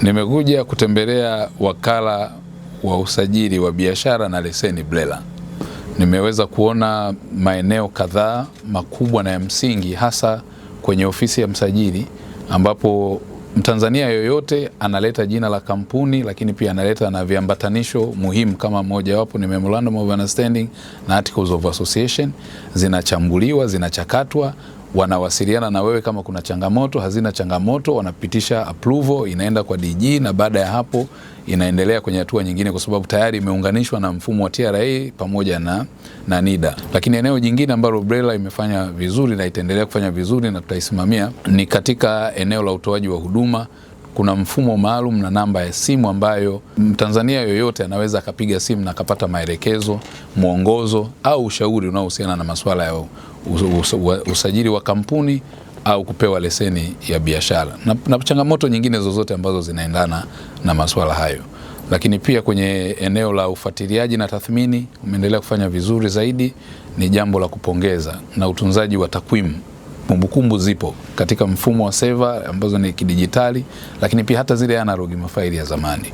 Nimekuja kutembelea wakala wa usajili wa biashara na leseni BRELA. Nimeweza kuona maeneo kadhaa makubwa na ya msingi, hasa kwenye ofisi ya msajili, ambapo Mtanzania yoyote analeta jina la kampuni, lakini pia analeta na viambatanisho muhimu kama mojawapo ni Memorandum of Understanding na Articles of Association. Zinachambuliwa, zinachakatwa, wanawasiliana na wewe kama kuna changamoto. Hazina changamoto, wanapitisha approval, inaenda kwa DG, na baada ya hapo inaendelea kwenye hatua nyingine, kwa sababu tayari imeunganishwa na mfumo wa TRA pamoja na NIDA. Lakini eneo jingine ambalo BRELA imefanya vizuri na itaendelea kufanya vizuri na tutaisimamia ni katika eneo la utoaji wa huduma. Kuna mfumo maalum na namba ya simu ambayo Mtanzania yoyote anaweza akapiga simu na akapata maelekezo, mwongozo au ushauri unaohusiana na masuala ya usajili wa kampuni au kupewa leseni ya biashara na changamoto nyingine zozote ambazo zinaendana na masuala hayo. Lakini pia kwenye eneo la ufuatiliaji na tathmini umeendelea kufanya vizuri zaidi, ni jambo la kupongeza, na utunzaji wa takwimu. Kumbukumbu zipo katika mfumo wa seva ambazo ni kidijitali, lakini pia hata zile analog, mafaili ya zamani.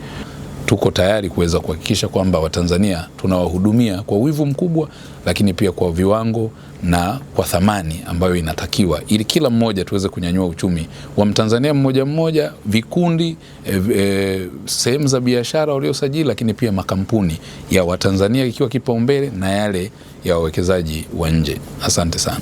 Tuko tayari kuweza kuhakikisha kwamba Watanzania tunawahudumia kwa wivu mkubwa, lakini pia kwa viwango na kwa thamani ambayo inatakiwa, ili kila mmoja tuweze kunyanyua uchumi wa Mtanzania mmoja mmoja, vikundi, sehemu za biashara waliosajili, lakini pia makampuni ya Watanzania ikiwa kipaumbele, na yale ya wawekezaji wa nje. Asante sana.